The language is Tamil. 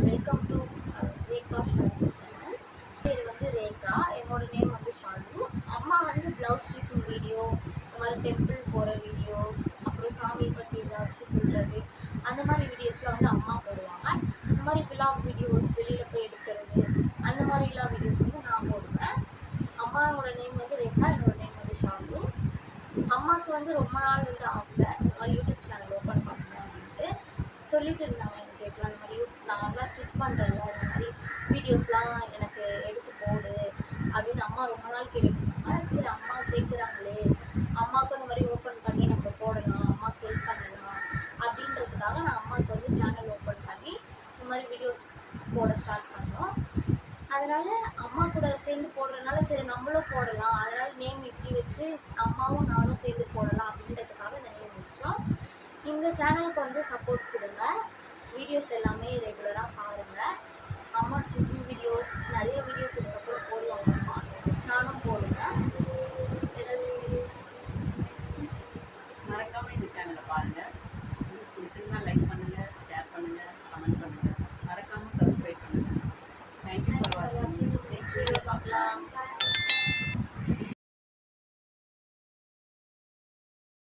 Welcome to Rekha Shalu channel. பேர் வந்து ரேகா, என்னோட நேம் வந்து ஷாலு. அம்மா வந்து ப்ளவுஸ் ஸ்டிச்சிங் வீடியோ, இந்த மாதிரி டெம்பிள் போகிற வீடியோஸ், அப்புறம் சாமியை பற்றி ஏதாச்சும் சொல்கிறது, அந்த மாதிரி வீடியோஸ்லாம் வந்து அம்மா போடுவாங்க. இந்த மாதிரி விலாக் வீடியோஸ், வெளியில் போய் எடுக்கிறது, அந்த மாதிரிலாம் வீடியோஸ் வந்து நான் போடுவேன். அம்மாவோட நேம் வந்து ரேகா, என்னோட நேம் வந்து ஷாலு. அம்மாவுக்கு வந்து ரொம்ப நாள் வந்து ஆசை இந்த மாதிரி யூடியூப் சேனல் ஓப்பன் பண்ணணும் அப்படின்ட்டு சொல்லிட்டு இருந்தாங்க. எனக்கு எப்போ அந்த மாதிரி நான் தான் ஸ்டிச் பண்ணுறேன்ல, இந்த மாதிரி வீடியோஸ்லாம் எனக்கு எடுத்து போடு அப்படின்னு அம்மா ரொம்ப நாள் கேட்டுட்டு இருந்தாங்க. சரி, அம்மா கேட்குறாங்களே, அம்மாவுக்கும் இந்த மாதிரி ஓப்பன் பண்ணி நம்ம போடலாம், அம்மாவுக்கு ஹெல்ப் பண்ணலாம் அப்படின்றதுக்காக நான் அம்மாவுக்கு வந்து சேனல் ஓப்பன் பண்ணி இந்த மாதிரி வீடியோஸ் போட ஸ்டார்ட் பண்ணோம். அதனால் அம்மா கூட சேர்ந்து போடுறதுனால சரி நம்மளும் போடலாம், அதனால் நேம் இப்படி வச்சு அம்மாவும் நானும் சேர்ந்து போடலாம் அப்படின்றதுக்காக இந்த நேம் வச்சோம். இந்த சேனலுக்கு வந்து சப்போர்ட் கொடுங்க, வீடியோஸ் எல்லாமே ரெகுலராக பாருங்கள். அம்மா ஸ்டிச்சிங் வீடியோஸ் நிறைய வீடியோஸ் இதுக்கப்புறம் போடுவாங்க, அம்மா நானும் போடுவேன். ஏதாச்சும் மறக்காமல் இந்த சேனலை பாருங்கள். உங்களுக்கு பிடிச்சிருந்தா லைக் பண்ணுங்கள், ஷேர் பண்ணுங்கள், கமெண்ட் பண்ணுங்கள். மறக்காமல் சப்ஸ்கிரைப் பண்ணுங்கள். தேங்க்யூ ஃபார் வாட்சிங். நெக்ஸ்ட் வீடியோ பார்க்கலாம்.